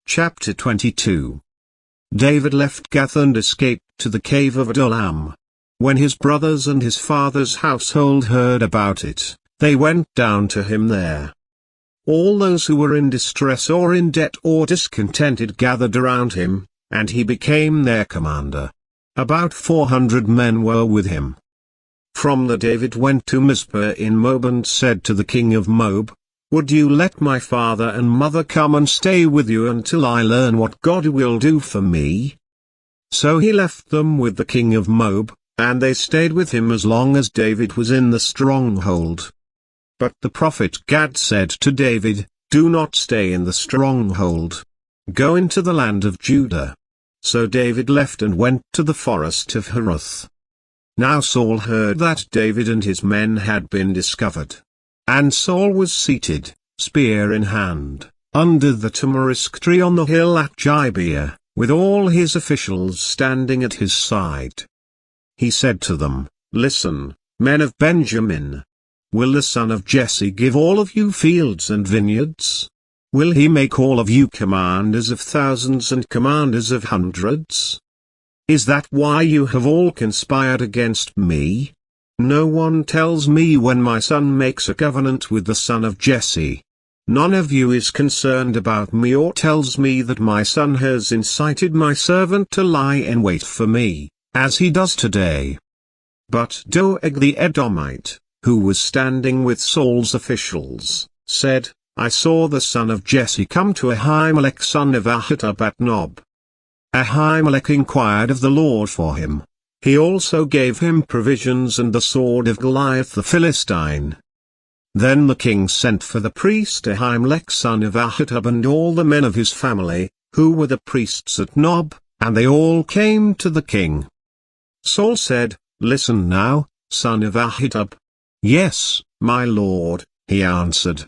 Chapter 22. David left Gath and escaped to the cave of Adullam. When his brothers and his father's household heard about it, they went down to him there. All those who were in distress or in debt or discontented gathered around him, and he became their commander. About 400 men were with him. From there David went to Mizpah in Moab and said to the king of Moab, "Would you let my father and mother come and stay with you until I learn what God will do for me?" So he left them with the king of Moab, and they stayed with him as long as David was in the stronghold. But the prophet Gad said to David, "Do not stay in the stronghold. Go into the land of Judah." So David left and went to the forest of Heruth. Now Saul heard that David and his men had been discovered. And Saul was seated, spear in hand, under the tamarisk tree on the hill at Gibeah, with all his officials standing at his side. He said to them, "Listen, men of Benjamin. Will the son of Jesse give all of you fields and vineyards? Will he make all of you commanders of thousands and commanders of hundreds? Is that why you have all conspired against me? No one tells me when my son makes a covenant with the son of Jesse. None of you is concerned about me or tells me that my son has incited my servant to lie in wait for me, as he does today." But Doeg the Edomite, who was standing with Saul's officials, said, "I saw the son of Jesse come to Ahimelech son of Ahitub at Nob. Ahimelech inquired of the Lord for him. He also gave him provisions and the sword of Goliath the Philistine." Then the king sent for the priest Ahimelech son of Ahitub and all the men of his family, who were the priests at Nob, and they all came to the king. Saul said, "Listen now, son of Ahitub." "Yes, my lord," he answered.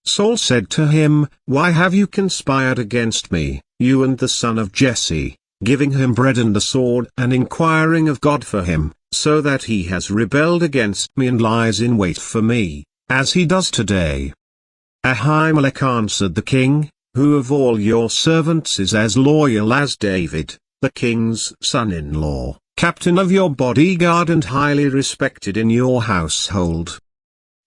Saul said to him, "Why have you conspired against me, you and the son of Jesse, giving him bread and a sword and inquiring of God for him, so that he has rebelled against me and lies in wait for me, as he does today?" Ahimelech answered the king, "Who of all your servants is as loyal as David, the king's son-in-law, captain of your bodyguard and highly respected in your household?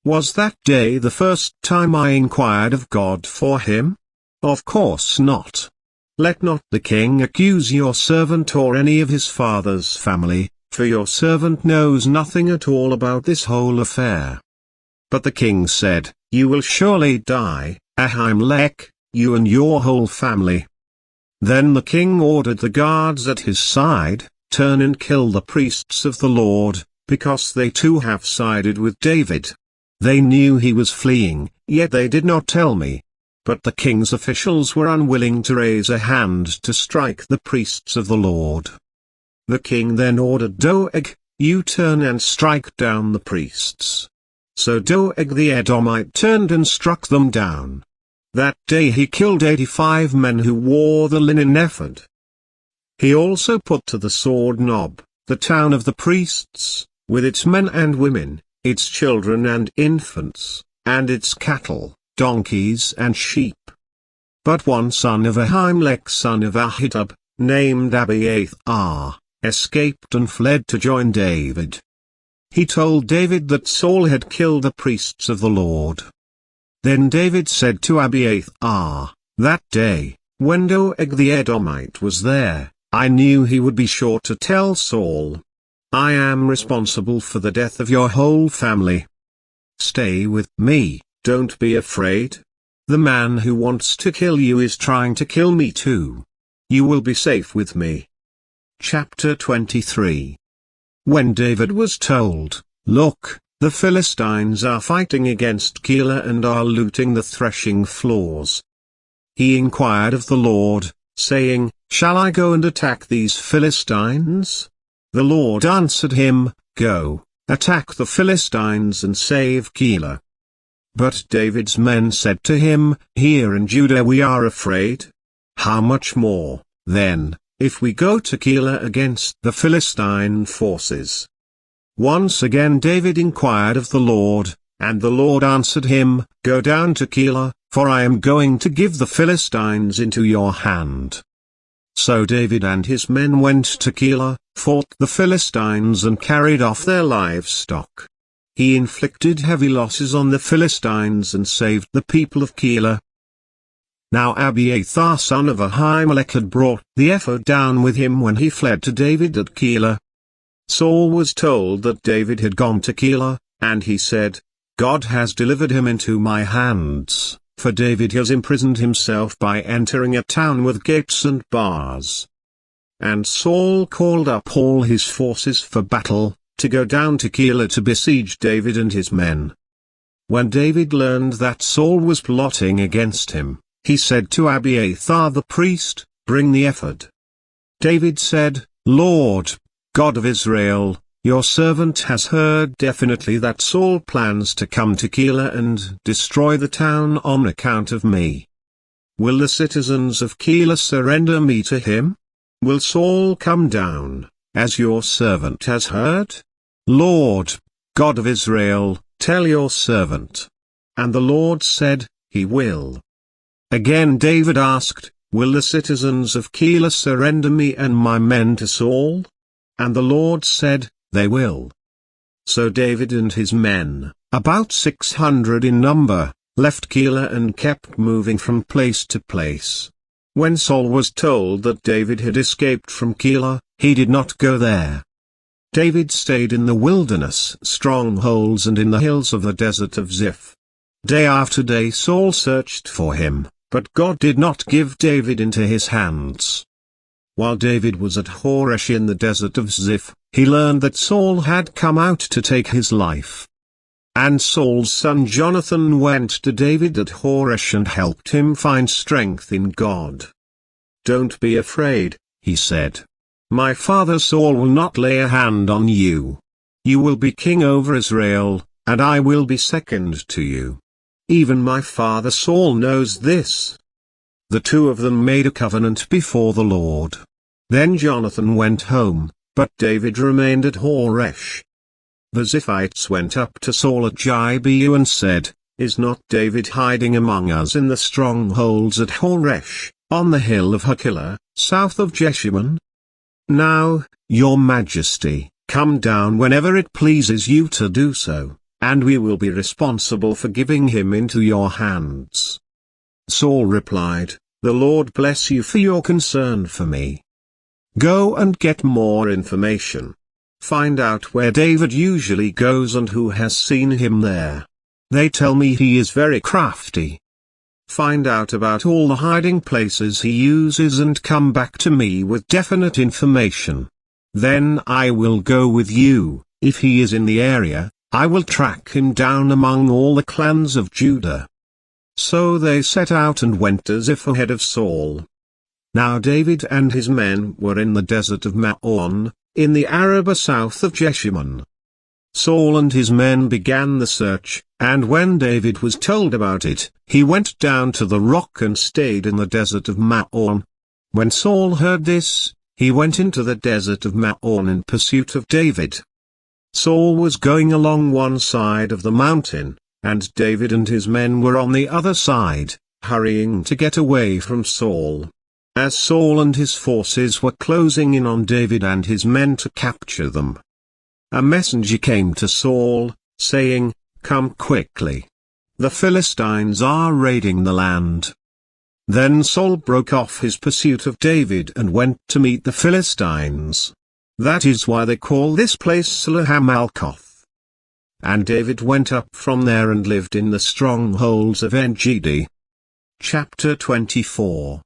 Was that day the first time I inquired of God for him? Of course not. Let not the king accuse your servant or any of his father's family, for your servant knows nothing at all about this whole affair." But the king said, "You will surely die, Ahimelech, you and your whole family." Then the king ordered the guards at his side, "Turn and kill the priests of the Lord, because they too have sided with David." They knew he was fleeing, yet they did not tell me. But the king's officials were unwilling to raise a hand to strike the priests of the Lord. The king then ordered Doeg, "You turn and strike down the priests." So Doeg the Edomite turned and struck them down. That day he killed 85 men who wore the linen ephod. He also put to the sword Nob, the town of the priests, with its men and women, its children and infants, and its cattle, donkeys and sheep. But one son of Ahimelech son of Ahitub, named Abiathar, escaped and fled to join David. He told David that Saul had killed the priests of the Lord. Then David said to Abiathar, "That day, when Doeg the Edomite was there, I knew he would be sure to tell Saul. I am responsible for the death of your whole family. Stay with me, don't be afraid. The man who wants to kill you is trying to kill me too. You will be safe with me." Chapter 23. When David was told, "Look, the Philistines are fighting against Keilah and are looting the threshing floors," he inquired of the Lord, saying, "Shall I go and attack these Philistines?" The Lord answered him, "Go, attack the Philistines and save Keilah." But David's men said to him, "Here in Judah we are afraid. How much more, then, if we go to Keilah against the Philistine forces?" Once again David inquired of the Lord, and the Lord answered him, "Go down to Keilah, for I am going to give the Philistines into your hand." So David and his men went to Keilah, fought the Philistines and carried off their livestock. He inflicted heavy losses on the Philistines and saved the people of Keilah. Now Abiathar son of Ahimelech had brought the ephod down with him when he fled to David at Keilah. Saul was told that David had gone to Keilah, and he said, "God has delivered him into my hands, for David has imprisoned himself by entering a town with gates and bars." And Saul called up all his forces for battle, to go down to Keilah to besiege David and his men. When David learned that Saul was plotting against him, he said to Abiathar the priest, "Bring the ephod." David said, "Lord, God of Israel, your servant has heard definitely that Saul plans to come to Keilah and destroy the town on account of me. Will the citizens of Keilah surrender me to him? Will Saul come down, as your servant has heard? Lord, God of Israel, tell your servant." And the Lord said, "He will." Again David asked, "Will the citizens of Keilah surrender me and my men to Saul?" And the Lord said, "They will." So David and his men, about 600 in number, left Keilah and kept moving from place to place. When Saul was told that David had escaped from Keilah, he did not go there. David stayed in the wilderness strongholds and in the hills of the desert of Ziph. Day after day Saul searched for him, but God did not give David into his hands. While David was at Horesh in the desert of Ziph, he learned that Saul had come out to take his life. And Saul's son Jonathan went to David at Horesh and helped him find strength in God. "Don't be afraid," he said. "My father Saul will not lay a hand on you. You will be king over Israel, and I will be second to you. Even my father Saul knows this." The two of them made a covenant before the Lord. Then Jonathan went home, but David remained at Horesh. The Ziphites went up to Saul at Gibeah and said, "Is not David hiding among us in the strongholds at Horesh, on the hill of Hachilah, south of Jeshimon? Now, your majesty, come down whenever it pleases you to do so, and we will be responsible for giving him into your hands." Saul replied, "The Lord bless you for your concern for me. Go and get more information. Find out where David usually goes and who has seen him there. They tell me he is very crafty. Find out about all the hiding places he uses and come back to me with definite information. Then I will go with you. If he is in the area, I will track him down among all the clans of Judah." So they set out and went as if ahead of Saul. Now David and his men were in the desert of Maon, in the Arabah south of Jeshimon. Saul and his men began the search, and when David was told about it, he went down to the rock and stayed in the desert of Maon. When Saul heard this, he went into the desert of Maon in pursuit of David. Saul was going along one side of the mountain, and David and his men were on the other side, hurrying to get away from Saul. As Saul and his forces were closing in on David and his men to capture them, a messenger came to Saul, saying, "Come quickly. The Philistines are raiding the land." Then Saul broke off his pursuit of David and went to meet the Philistines. That is why they call this place Selahamalkoth. And David went up from there and lived in the strongholds of En-gedi. Chapter 24.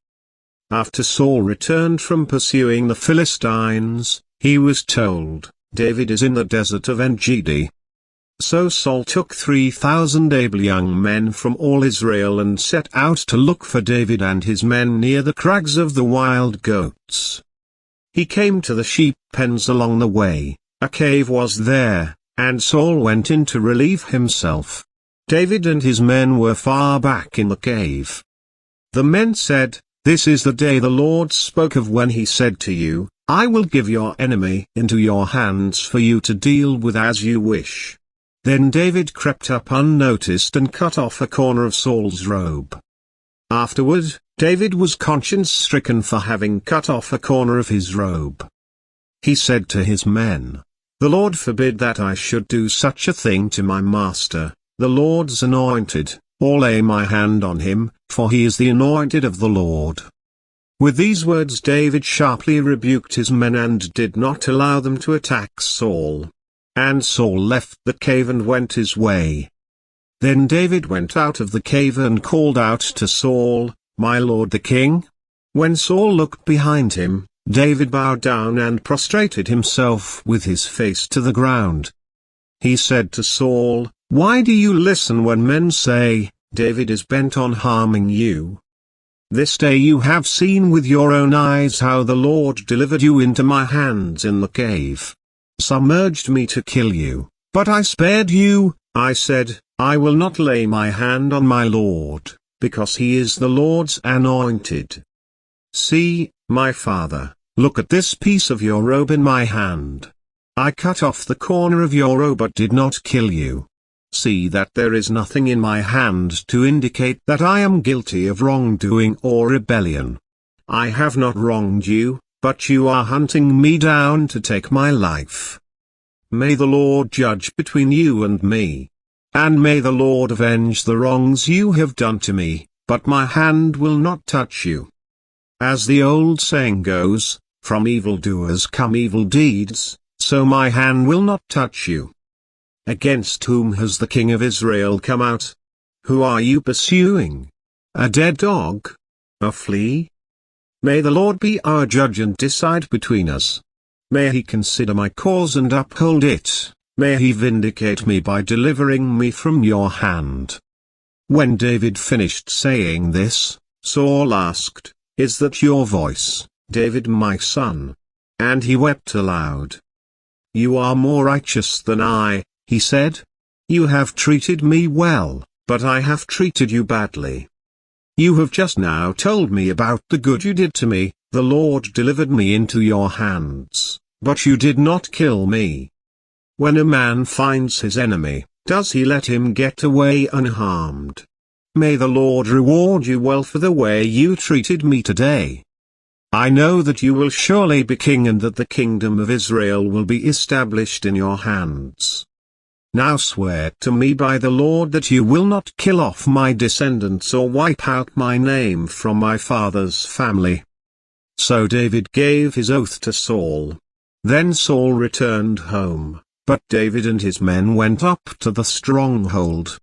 After Saul returned from pursuing the Philistines, he was told, "David is in the desert of En-gedi." So Saul took 3,000 able young men from all Israel and set out to look for David and his men near the crags of the wild goats. He came to the sheep pens along the way. A cave was there, and Saul went in to relieve himself. David and his men were far back in the cave. The men said, "This is the day the Lord spoke of when he said to you, 'I will give your enemy into your hands for you to deal with as you wish.'" Then David crept up unnoticed and cut off a corner of Saul's robe. Afterward, David was conscience-stricken for having cut off a corner of his robe. He said to his men, "The Lord forbid that I should do such a thing to my master, the Lord's anointed, or lay my hand on him, for he is the anointed of the Lord." With these words David sharply rebuked his men and did not allow them to attack Saul. And Saul left the cave and went his way. Then David went out of the cave and called out to Saul, "My lord the king?" When Saul looked behind him, David bowed down and prostrated himself with his face to the ground. He said to Saul, "Why do you listen when men say, 'David is bent on harming you'? This day you have seen with your own eyes how the Lord delivered you into my hands in the cave. Some urged me to kill you, but I spared you. I said, I will not lay my hand on my Lord, because he is the Lord's anointed. See, my father, look at this piece of your robe in my hand. I cut off the corner of your robe but did not kill you. See that there is nothing in my hand to indicate that I am guilty of wrongdoing or rebellion. I have not wronged you, but you are hunting me down to take my life. May the Lord judge between you and me. And may the Lord avenge the wrongs you have done to me, but my hand will not touch you. As the old saying goes, from evildoers come evil deeds, so my hand will not touch you. Against whom has the king of Israel come out? Who are you pursuing? A dead dog? A flea? May the Lord be our judge and decide between us. May he consider my cause and uphold it. May he vindicate me by delivering me from your hand." When David finished saying this, Saul asked, "Is that your voice, David my son?" And he wept aloud. "You are more righteous than I," he said. "You have treated me well, but I have treated you badly. You have just now told me about the good you did to me. The Lord delivered me into your hands, but you did not kill me. When a man finds his enemy, does he let him get away unharmed? May the Lord reward you well for the way you treated me today. I know that you will surely be king and that the kingdom of Israel will be established in your hands. Now swear to me by the Lord that you will not kill off my descendants or wipe out my name from my father's family." So David gave his oath to Saul. Then Saul returned home, but David and his men went up to the stronghold.